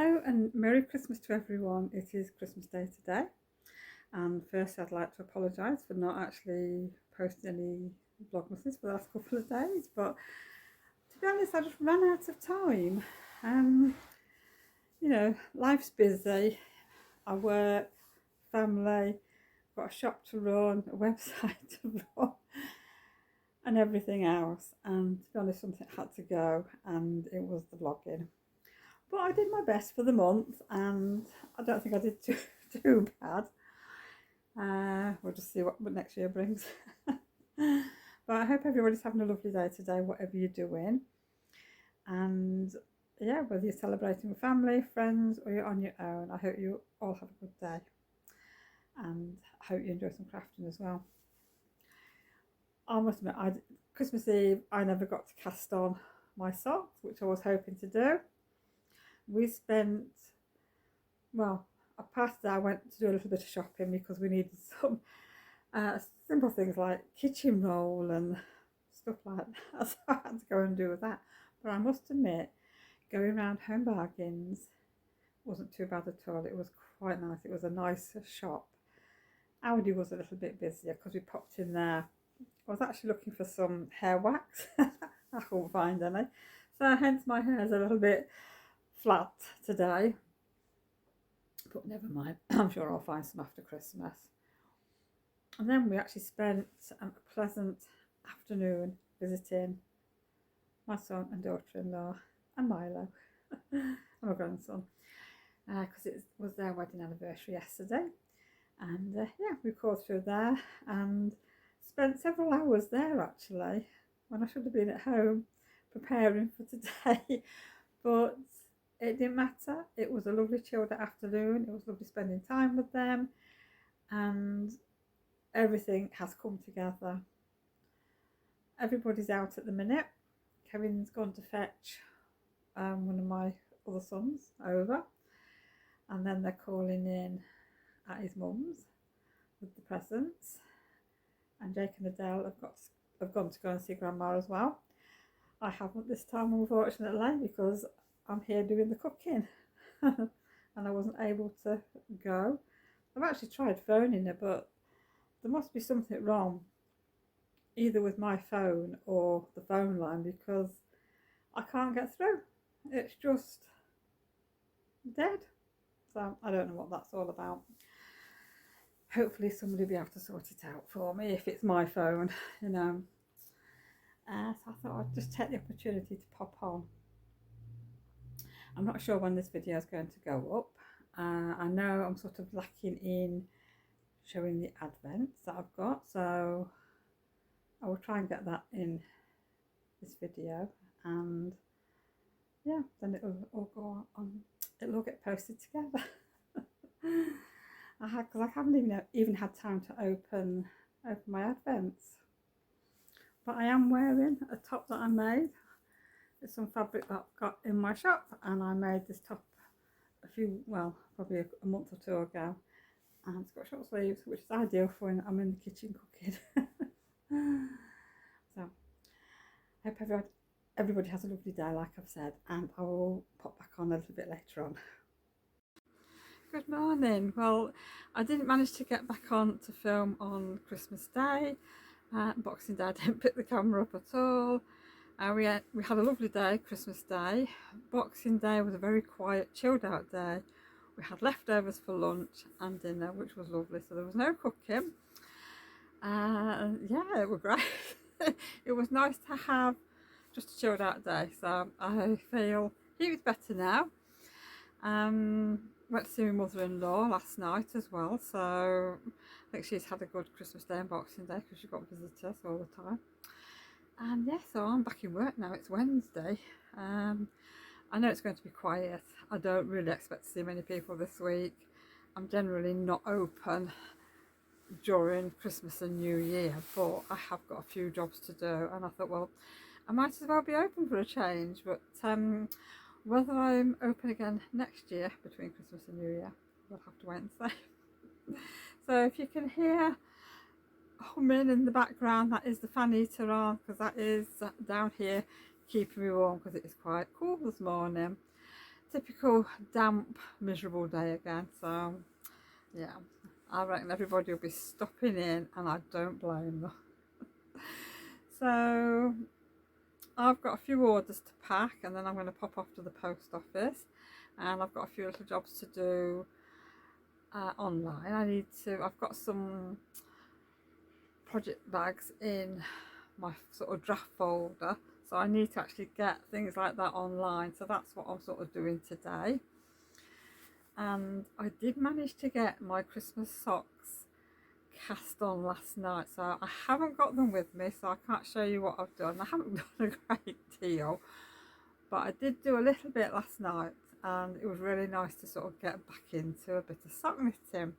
Hello and Merry Christmas to everyone. It is Christmas Day today, and first I'd like to apologise for not actually posting any Vlogmases for the last couple of days, but to be honest I just ran out of time. Life's busy. I work, family, got a shop to run, a website to run and everything else, and to be honest something had to go, and it was the vlogging. But I did my best for the month, and I don't think I did too bad. We'll just see what next year brings. But I hope everybody's having a lovely day today, whatever you're doing. And yeah, whether you're celebrating with family, friends, or you're on your own, I hope you all have a good day. And I hope you enjoy some crafting as well. I must admit, Christmas Eve, I never got to cast on my socks, which I was hoping to do. We spent, well, past that I went to do a little bit of shopping because we needed some simple things like kitchen roll and stuff like that. So I had to go and do that. But I must admit, going around Home Bargains wasn't too bad at all. It was quite nice. It was a nice shop. Aldi was a little bit busier because we popped in there. I was actually looking for some hair wax. I couldn't find any. So hence my hair's a little bit flat today, but never mind. I'm sure I'll find some after Christmas. And then we actually spent a pleasant afternoon visiting my son and daughter-in-law and Milo and my grandson, because it was their wedding anniversary yesterday. And yeah, we called through there and spent several hours there actually, when I should have been at home preparing for today. But it didn't matter. It was a lovely chilled afternoon. It was lovely spending time with them, and everything has come together. Everybody's out at the minute. Kevin's gone to fetch one of my other sons over, and then they're calling in at his mum's with the presents. And Jake and Adele have gone to go and see Grandma as well. I haven't this time, unfortunately, because I'm here doing the cooking and I wasn't able to go. I've actually tried phoning her, but there must be something wrong either with my phone or the phone line, because I can't get through. It's just dead. So I don't know what that's all about. Hopefully somebody will be able to sort it out for me if it's my phone, you know. So I thought I'd just take the opportunity to pop on. I'm not sure when this video is going to go up. I know I'm sort of lacking in showing the advents that I've got, so I will try and get that in this video, and yeah, then it'll all go on. It'll all get posted together. Because I haven't even had time to open my advents. But I am wearing a top that I made. It's some fabric that I've got in my shop, and I made this top probably a month or two ago, and it's got short sleeves, which is ideal for when I'm in the kitchen cooking. So I hope everybody has a lovely day, like I've said, and I will pop back on a little bit later on. Good morning. Well, I didn't manage to get back on to film on Christmas Day. Boxing Day I didn't pick the camera up at all. We had a lovely day, Christmas Day. Boxing Day was a very quiet, chilled out day. We had leftovers for lunch and dinner, which was lovely, so there was no cooking. Yeah, it was great. It was nice to have just a chilled out day, so I feel heaps better now. Went to see my mother-in-law last night as well, so I think she's had a good Christmas Day and Boxing Day because she's got visitors all the time. And yeah, so I'm back in work now. It's Wednesday. I know it's going to be quiet. I don't really expect to see many people this week. I'm generally not open during Christmas and New Year, but I have got a few jobs to do, and I thought, well, I might as well be open for a change. But whether I'm open again next year between Christmas and New Year, we'll have to wait and see. So if you can hear humming in the background, that is the fan heater on, because that is down here keeping me warm because it is quite cool this morning. typical damp, miserable day again. So yeah, I reckon everybody will be stopping in, and I don't blame them. So I've got a few orders to pack, and then I'm going to pop off to the post office, and I've got a few little jobs to do online. I've got some project bags in my sort of draft folder, so I need to actually get things like that online. So that's what I'm sort of doing today. And I did manage to get my Christmas socks cast on last night, so I haven't got them with me, so I can't show you what I've done. I haven't done a great deal, but I did do a little bit last night, and it was really nice to sort of get back into a bit of sock knitting.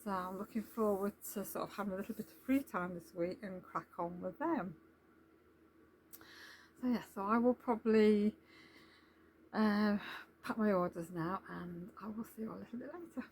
So I'm looking forward to sort of having a little bit of free time this week and crack on with them. So yeah, so I will probably pack my orders now, and I will see you a little bit later.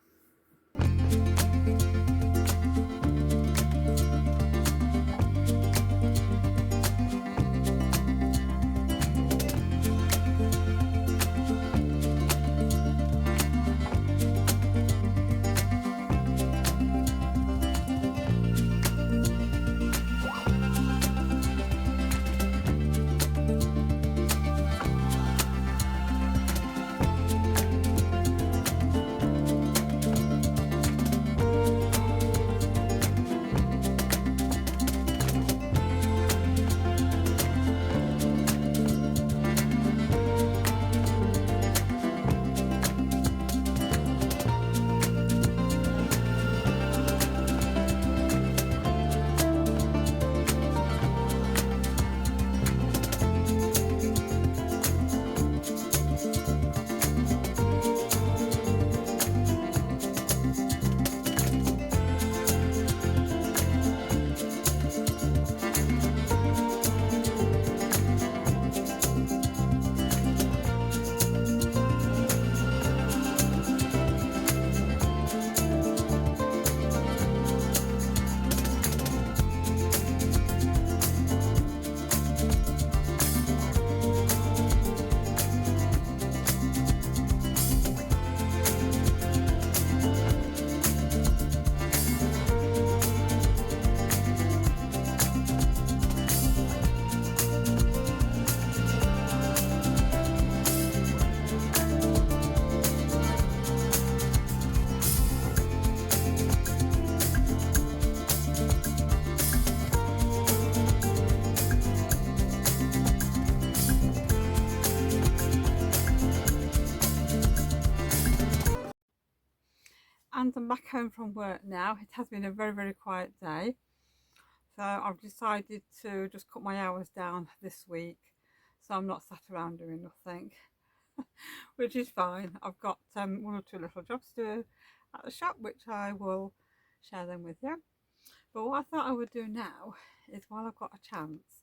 And I'm back home from work now. It has been a very, very quiet day. So I've decided to just cut my hours down this week. So I'm not sat around doing nothing, which is fine. I've got one or two little jobs to do at the shop, which I will share them with you. But what I thought I would do now is, while I've got a chance,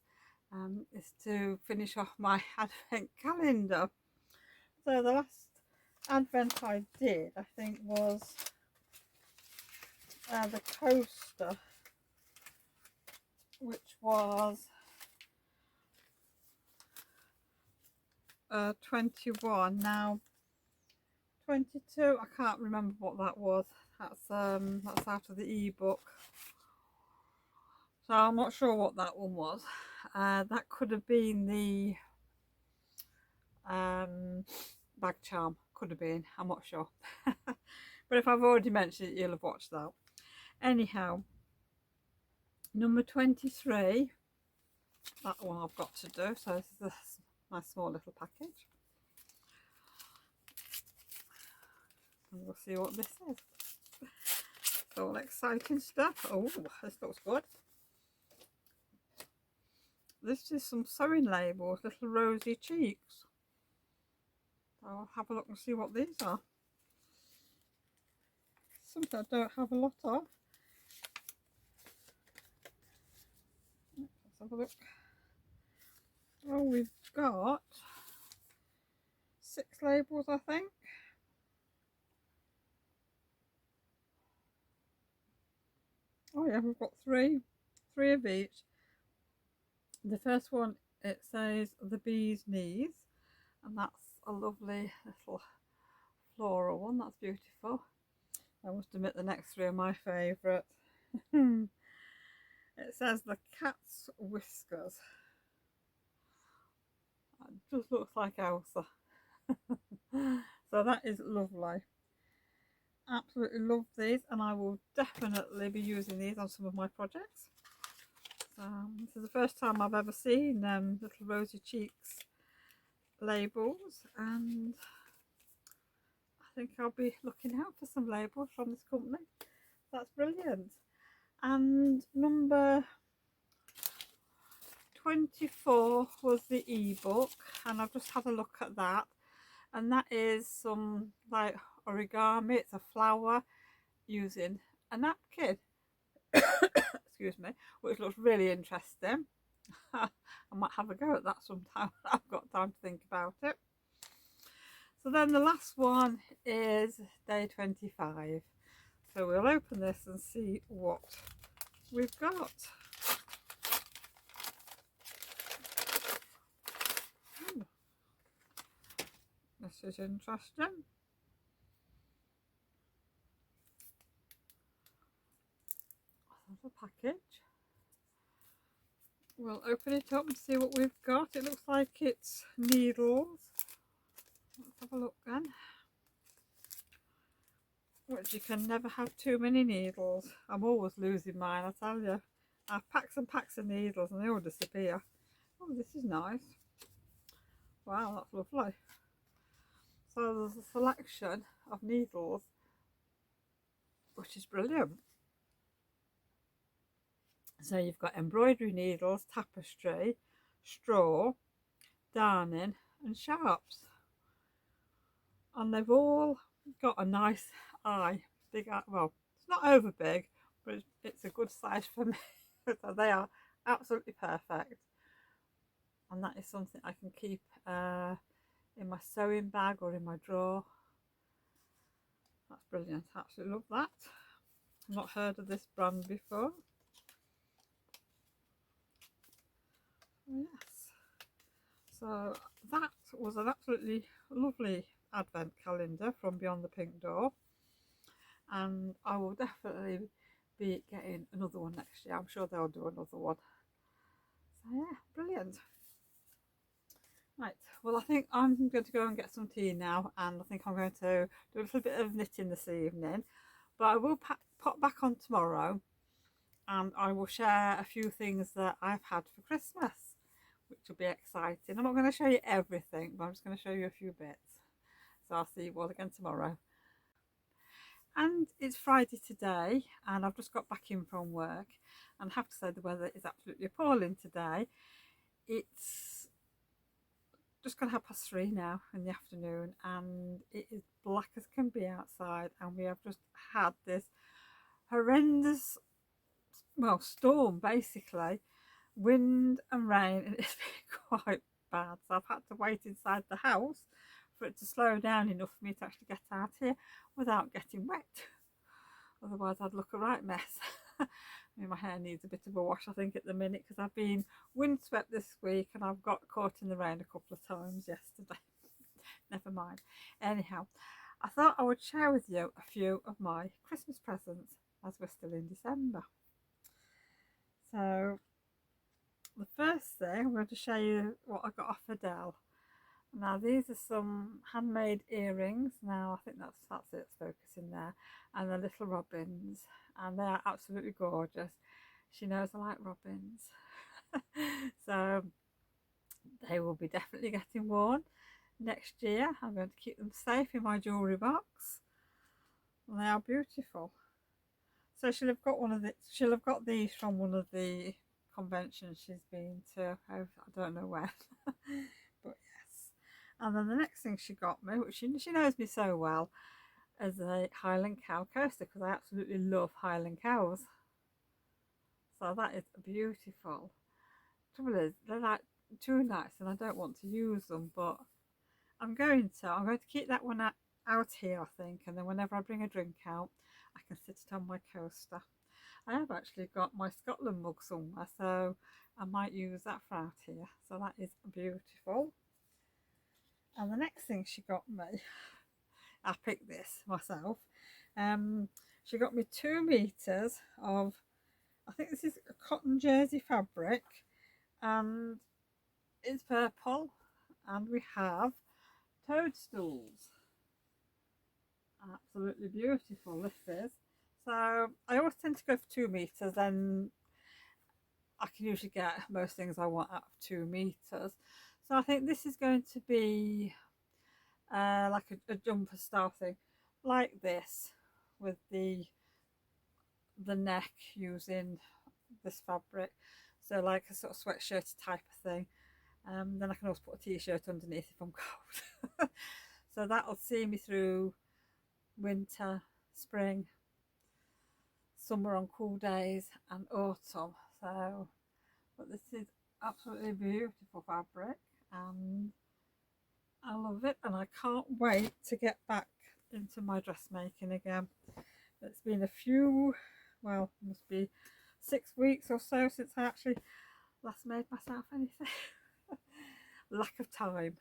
is to finish off my advent calendar. So the last advent I did, I think, was the coaster, which was 21. Now 22, I can't remember what that was. That's out of the ebook, so I'm not sure what that one was. That could have been the bag charm, could have been, I'm not sure. But if I've already mentioned it, you'll have watched that. Anyhow, number 23, that one I've got to do. So this is my small little package, and we'll see what this is. It's all exciting stuff. Oh, this looks good. This is some sewing labels, little rosy cheeks. I'll have a look and see what these are. Something I don't have a lot of. Let's have a look. Oh, we've got 6 labels, I think. Oh yeah, we've got three of each. The first one, it says the bee's knees, and that's a lovely little floral one. That's beautiful. I must admit the next three are my favourite. It says the cat's whiskers. It just looks like Elsa. So that is lovely. Absolutely love these, and I will definitely be using these on some of my projects. So this is the first time I've ever seen little rosy cheeks labels, and I think I'll be looking out for some labels from this company. That's brilliant. And number 24 was the ebook, and I've just had a look at that, and that is some like origami. It's a flower using a napkin. Excuse me, which looks really interesting. I might have a go at that sometime. I've got time to think about it. So then the last one is day 25. So we'll open this and see what we've got. This is interesting. That's a package. We'll open it up and see what we've got. It looks like it's needles. Let's have a look then. Which you can never have too many needles. I'm always losing mine, I tell you. I have packs and packs of needles and they all disappear. Oh, this is nice. Wow, that's lovely. So there's a selection of needles, which is brilliant. So you've got embroidery needles, tapestry, straw, darning and sharps. And they've all got a nice eye. Big eye. Well, it's not over big, but it's a good size for me. So they are absolutely perfect. And that is something I can keep in my sewing bag or in my drawer. That's brilliant. Absolutely love that. I've not heard of this brand before. Yes. So that was an absolutely lovely advent calendar from Beyond the Pink Door, and I will definitely be getting another one next year. I'm sure they'll do another one. So yeah, brilliant. Right, well I think I'm going to go and get some tea now, and I think I'm going to do a little bit of knitting this evening, but I will pop back on tomorrow and I will share a few things that I've had for Christmas, which will be exciting. I'm not going to show you everything, but I'm just going to show you a few bits. So I'll see you all again tomorrow. And it's Friday today, and I've just got back in from work, and I have to say the weather is absolutely appalling today. It's just gone 3:30 now in the afternoon, and it is black as can be outside, and we have just had this horrendous, well, storm basically, wind and rain, and it's been quite bad. So I've had to wait inside the house for it to slow down enough for me to actually get out here without getting wet. Otherwise I'd look a right mess. I mean, my hair needs a bit of a wash, I think, at the minute, because I've been windswept this week and I've got caught in the rain a couple of times yesterday. Never mind. Anyhow, I thought I would share with you a few of my Christmas presents as we're still in December. So the first thing I'm going to show you what I got off Adele. Now these are some handmade earrings. Now I think that's it, it's focusing there, and the little robins, and they are absolutely gorgeous. She knows I like robins. So they will be definitely getting worn next year. I'm going to keep them safe in my jewellery box. And they are beautiful. So she'll have got these from one of the conventions she's been to. I don't know where. But yes. And then the next thing she got me, which she knows me so well, is a Highland cow coaster, because I absolutely love Highland cows. So that is beautiful. The trouble is, they're like too nice and I don't want to use them, but I'm going to keep that one out here, I think, and then whenever I bring a drink out, I can sit it on my coaster. I have actually got my Scotland mug somewhere, so I might use that for out here. So that is beautiful. And the next thing she got me, I picked this myself. She got me 2 meters of, I think this is a cotton jersey fabric, and it's purple, and we have toadstools. Absolutely beautiful this is. So I always tend to go for 2 meters, then I can usually get most things I want out of 2 meters. So I think this is going to be like a jumper style thing, like this, with the neck using this fabric, so like a sort of sweatshirt type of thing. Then I can also put a t-shirt underneath if I'm cold. So that'll see me through winter, spring, summer on cool days, and autumn. So, but this is absolutely beautiful fabric, and I love it, and I can't wait to get back into my dressmaking again. It's been a few, well, must be 6 weeks or so since I actually last made myself anything. Lack of time.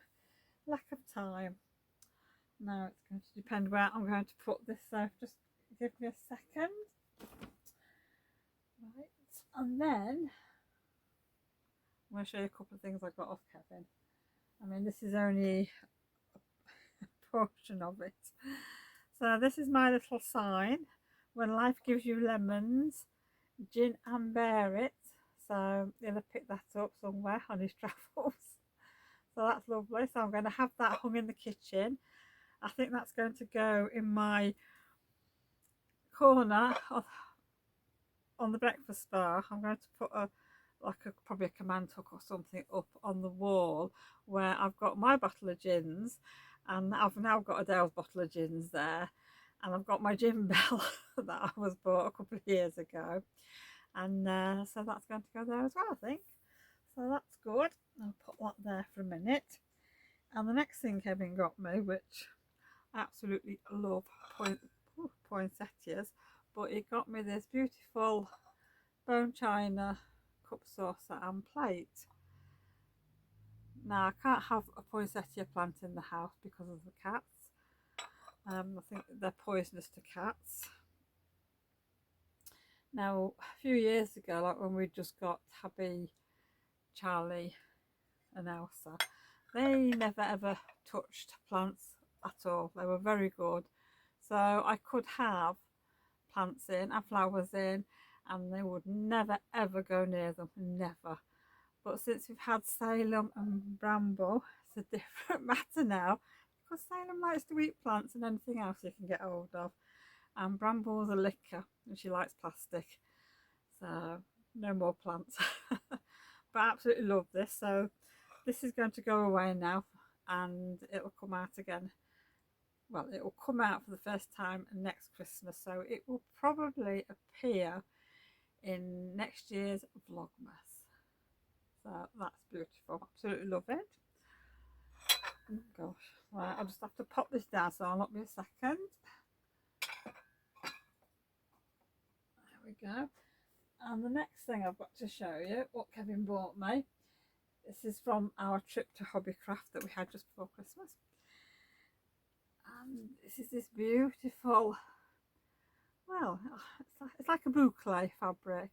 Now it's going to depend where I'm going to put this, so just give me a second. Right, and then I'm going to show you a couple of things I got off Kevin. I mean, this is only a portion of it. So this is my little sign: when life gives you lemons, gin and bear it. So he'll have picked that up somewhere on his travels. So that's lovely. So I'm going to have that hung in the kitchen. I think that's going to go in my corner on the breakfast bar. I'm going to put probably a command hook or something up on the wall where I've got my bottle of gins, and I've now got Adele's bottle of gins there, and I've got my gin bell that I was bought a couple of years ago, and so that's going to go there as well, I think. So that's good. I'll put that there for a minute. And the next thing Kevin got me, which I absolutely love, poinsettias, but he got me this beautiful bone china cup, saucer and plate. Now I can't have a poinsettia plant in the house because of the cats. I think they're poisonous to cats. Now a few years ago, like when we just got Tabby, Charlie and Elsa, they never ever touched plants at all. They were very good, so I could have plants in and flowers in, and they would never ever go near them, never. But since we've had Salem and Bramble, it's a different matter now, because Salem likes to eat plants and anything else you can get hold of, and Bramble's a licker and she likes plastic, so no more plants. But I absolutely love this. So this is going to go away now, and it'll come out again. Well, it will come out for the first time next Christmas, so it will probably appear in next year's Vlogmas. So that's beautiful. Absolutely love it. Oh gosh. Right, I'll just have to pop this down, so I'll not be a second. There we go. And the next thing I've got to show you, what Kevin bought me. This is from our trip to Hobbycraft that we had just before Christmas. And this is this beautiful, well, it's like a boucle fabric.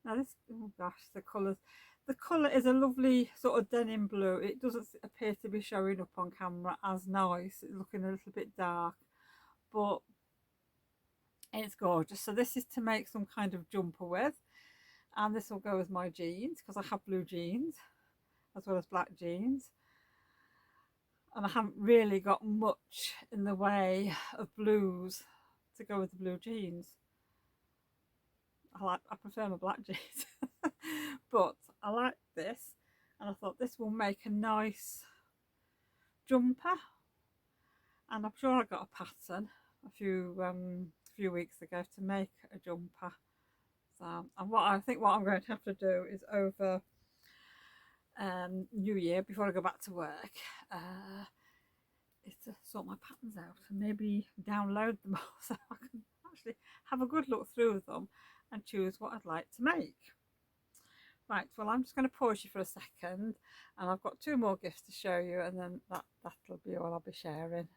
Now this, oh gosh, the colours. The colour is a lovely sort of denim blue. It doesn't appear to be showing up on camera as nice. It's looking a little bit dark, but it's gorgeous. So this is to make some kind of jumper with, and this will go with my jeans because I have blue jeans as well as black jeans, and I haven't really got much in the way of blues to go with the blue jeans. I prefer my black jeans. But I like this, and I thought this will make a nice jumper, and I'm sure I got a pattern a few weeks ago to make a jumper. So, and what I'm going to have to do is over New Year, before I go back to work, is to sort my patterns out and maybe download them all so I can actually have a good look through them and choose what I'd like to make. Right, well, I'm just going to pause you for a second, and I've got 2 more gifts to show you, and then that'll be all I'll be sharing.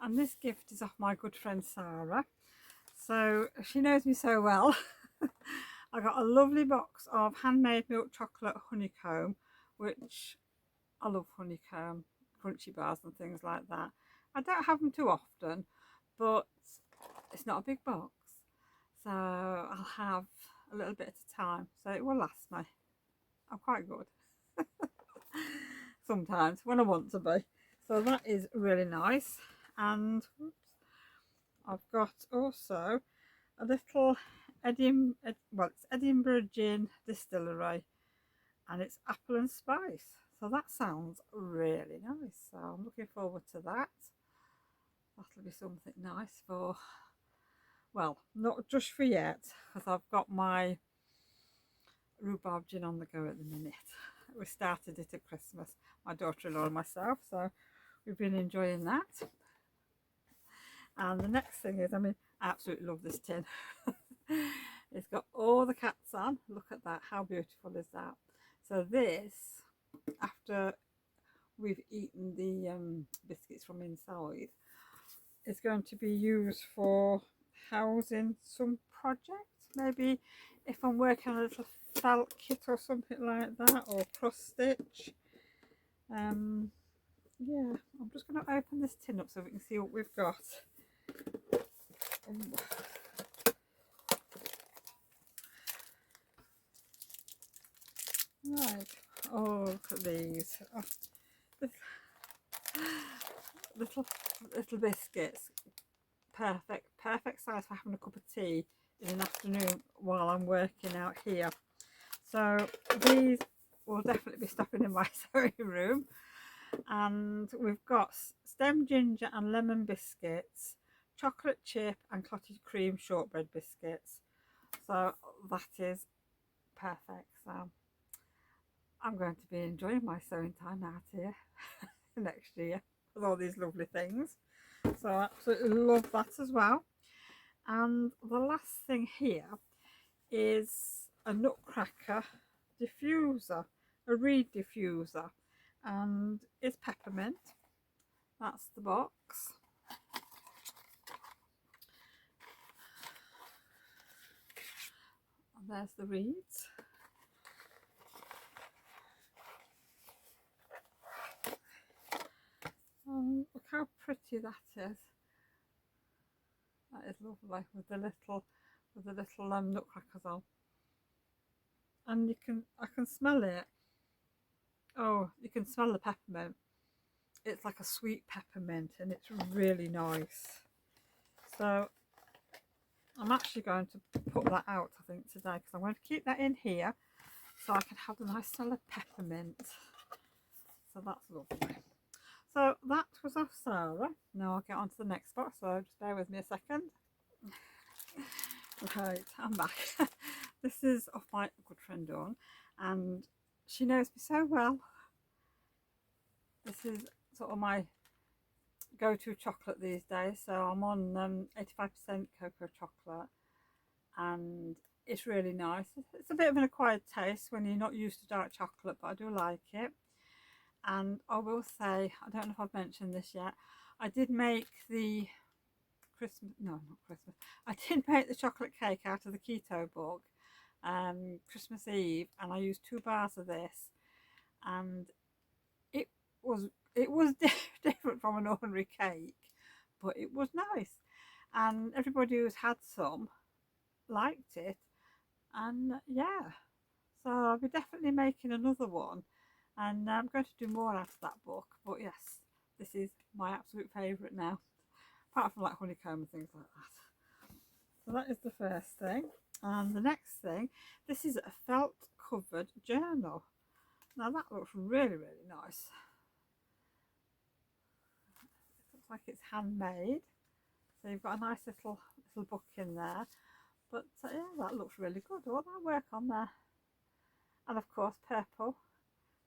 And this gift is off my good friend Sarah. So she knows me so well. I got a lovely box of handmade milk chocolate honeycomb, which I love honeycomb, crunchy bars and things like that. I don't have them too often, but it's not a big box, so I'll have a little bit at a time, so it will last me. I'm quite good sometimes when I want to be. So that is really nice. And I've got also a little it's Edinburgh Gin Distillery, and it's apple and spice. So that sounds really nice. So I'm looking forward to that. That'll be something nice for, well, not just for yet, because I've got my rhubarb gin on the go at the minute. We started it at Christmas, my daughter-in-law and myself, so we've been enjoying that. And the next thing is, I mean, I absolutely love this tin. It's got all the cats on. Look at that, how beautiful is that? So this, after we've eaten the biscuits from inside, is going to be used for housing some project. Maybe if I'm working on a little felt kit or something like that, or cross stitch. Yeah, I'm just going to open this tin up so we can see what we've got. Right, oh, look at these. Oh, little biscuits. Perfect size for having a cup of tea in an afternoon while I'm working out here. So these will definitely be stopping in my sewing room. And we've got stem ginger and lemon biscuits, chocolate chip and clotted cream shortbread biscuits. So that is perfect. So I'm going to be enjoying my sewing time out here next year with all these lovely things. So I absolutely love that as well. And the last thing here is a nutcracker diffuser, a reed diffuser, and it's peppermint. That's the box. And there's the reeds. Look how pretty that is. That is lovely with the little nutcrackers on. And I can smell it. Oh, you can smell the peppermint. It's like a sweet peppermint, and it's really nice. So I'm actually going to put that out, I think, today, because I'm going to keep that in here so I can have a nice smell of peppermint. So that's lovely. So that was off Sarah. Now I'll get on to the next box, so just bear with me a second. Right, I'm back. This is off my good friend Dawn, and she knows me so well. This is sort of my go-to chocolate these days. So I'm on 85% cocoa chocolate, and it's really nice. It's a bit of an acquired taste when you're not used to dark chocolate, but I do like it. And I will say, I don't know if I've mentioned this yet, I did make the I did make the chocolate cake out of the keto book Christmas Eve, and I used 2 bars of this, and it was different from an ordinary cake, but it was nice, and everybody who's had some liked it. And yeah, so I'll be definitely making another one, and I'm going to do more out of that book. But yes, this is my absolute favourite now, apart from like honeycomb and things like that. So that is the first thing. And the next thing, this is a felt covered journal. Now that looks really nice. It looks like it's handmade, so you've got a nice little book in there. But yeah, that looks really good. All that work on there. And of course purple,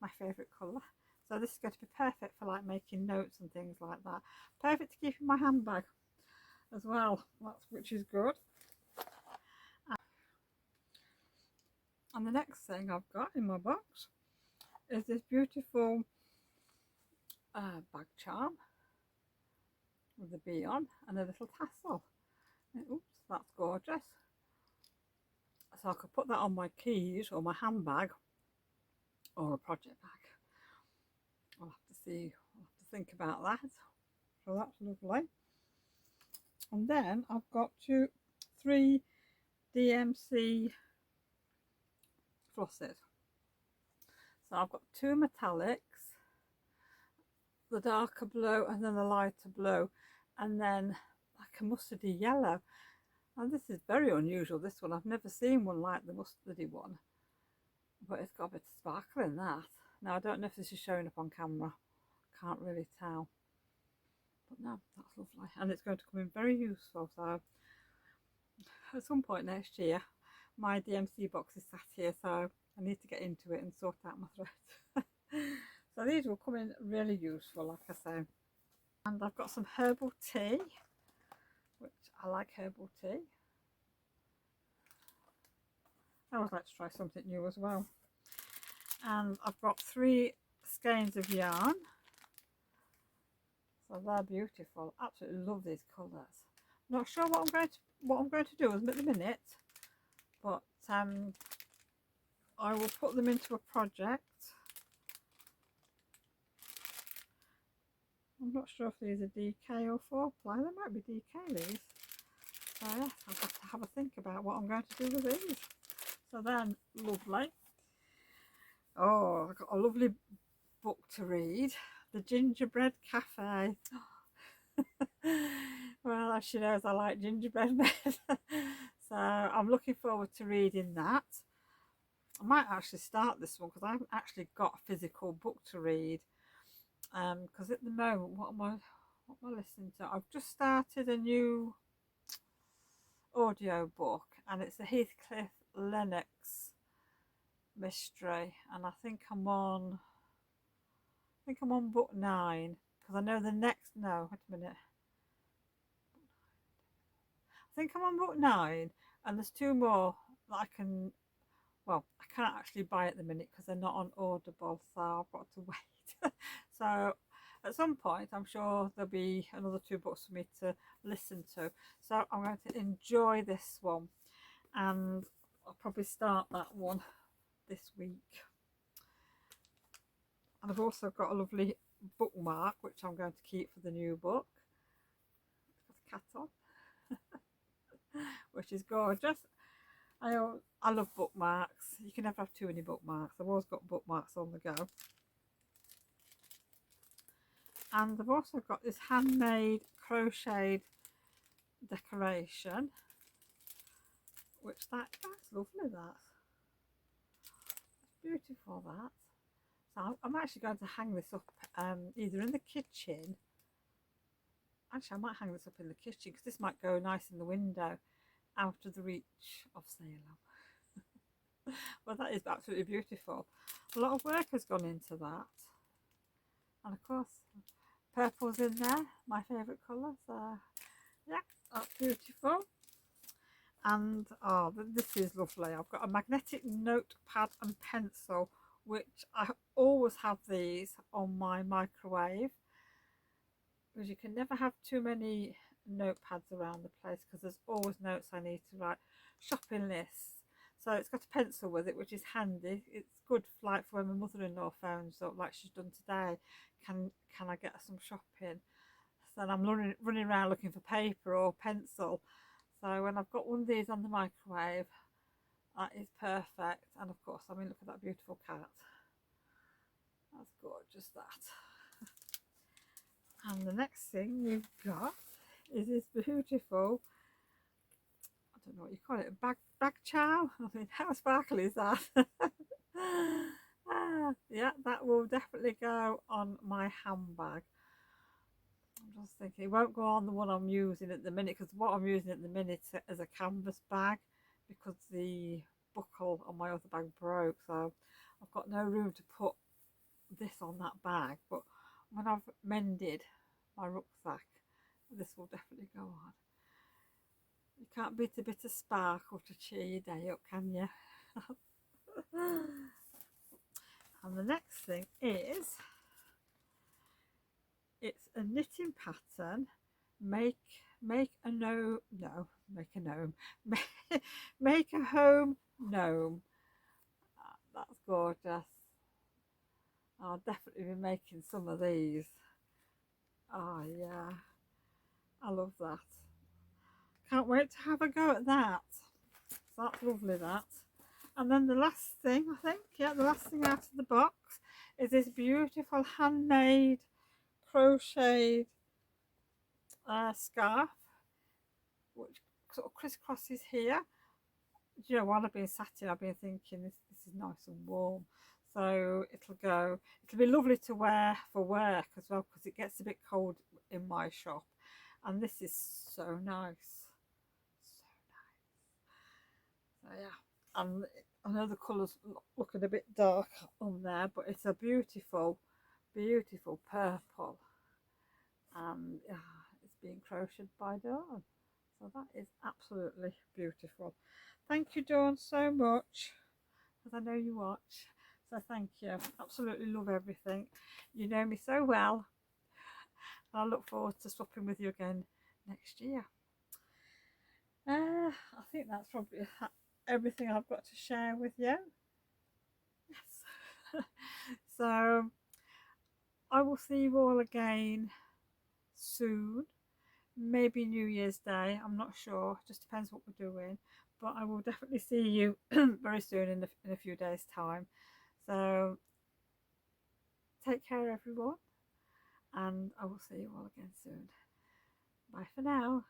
my favourite colour. So this is going to be perfect for like making notes and things like that. Perfect to keep in my handbag as well, which is good. And the next thing I've got in my box is this beautiful bag charm with the bee on and a little tassel. Oops, that's gorgeous. So I could put that on my keys or my handbag or a project bag. I'll have to see, I'll have to think about that. So that's lovely. And then I've got three DMC flosses. So I've got two metallics, the darker blue and then the lighter blue, and then like a mustardy yellow. And this is very unusual, this one. I've never seen one like the mustardy one, but it's got a bit of sparkle in that. Now I don't know if this is showing up on camera, can't really tell, but no, that's lovely, and it's going to come in very useful. So at some point next year my DMC box is sat here, so I need to get into it and sort out my threads. So these will come in really useful, like I say. And I've got some herbal tea, which I like herbal tea. I always like to try something new as well. And I've got 3 skeins of yarn. So they're beautiful. Absolutely love these colours. Not sure what I'm going to do with them at the minute, but I will put them into a project. I'm not sure if these are DK or 4-ply. They might be DK, these. So yes, I'll have to have a think about what I'm going to do with these. So then, lovely. Oh, I've got a lovely book to read. The Gingerbread Cafe. Well, as she knows, I like gingerbread men. So I'm looking forward to reading that. I might actually start this one because I haven't actually got a physical book to read. Because at the moment, what am I listening to? I've just started a new audio book, and it's a Heathcliff Lennox mystery, and I think I'm on book 9, because I know the next, no, wait a minute, I think I'm on book 9, and there's 2 more that I can, well, I can't actually buy at the minute because they're not on Audible, so I've got to wait. So at some point I'm sure there'll be another 2 books for me to listen to, so I'm going to enjoy this one, and I'll probably start that one this week. And I've also got a lovely bookmark which I'm going to keep for the new book. It's got a cat on, which is gorgeous. I love bookmarks. You can never have too many bookmarks. I've always got bookmarks on the go. And I've also got this handmade crocheted decoration, which that's lovely. That's beautiful. That. So I'm actually going to hang this up either in the kitchen. Actually, I might hang this up in the kitchen because this might go nice in the window, out of the reach of Salem. Well, that is absolutely beautiful. A lot of work has gone into that, and of course purple's in there, my favourite colour, so yeah, that's beautiful. And oh, this is lovely. I've got a magnetic notepad and pencil, which I always have these on my microwave, because you can never have too many notepads around the place because there's always notes I need to write, shopping lists. So it's got a pencil with it, which is handy. It's good for, like, for when my mother-in-law phones up like she's done today, can I get some shopping? So I'm running around looking for paper or pencil. So when I've got one of these on the microwave, that is perfect. And of course, I mean, look at that beautiful cat. That's gorgeous, that. And the next thing we've got is this beautiful, I don't know what you call it, a bag chow. I mean, how sparkly is that? Yeah, that will definitely go on my handbag. I'm just thinking it won't go on the one I'm using at the minute, because what I'm using at the minute is a canvas bag, because the buckle on my other bag broke, so I've got no room to put this on that bag. But when I've mended my rucksack, this will definitely go on. You can't beat a bit of sparkle to cheer your day up, can you? And the next thing is, it's a knitting pattern. Make a gnome, no, make a gnome, make a home gnome. That's gorgeous. I'll definitely be making some of these. Oh yeah, I love that. Can't wait to have a go at that. So that's lovely, that. And then the last thing, I think, yeah, the last thing out of the box is this beautiful handmade crocheted scarf, which sort of crisscrosses here. You know, while I've been sat here, I've been thinking this is nice and warm, so it'll be lovely to wear for work as well, because it gets a bit cold in my shop. And this is so nice, so yeah. And I know the colours looking a bit dark on there, but it's a beautiful purple, and it's being crocheted by Dawn, so that is absolutely beautiful. Thank you, Dawn, so much, because I know you watch, so thank you. Absolutely love everything. You know me so well, and I look forward to swapping with you again next year. I think that's probably everything I've got to share with you. Yes. So I will see you all again soon, maybe New Year's Day, I'm not sure, just depends what we're doing, but I will definitely see you very soon in a few days time. So take care everyone, and I will see you all again soon. Bye for now.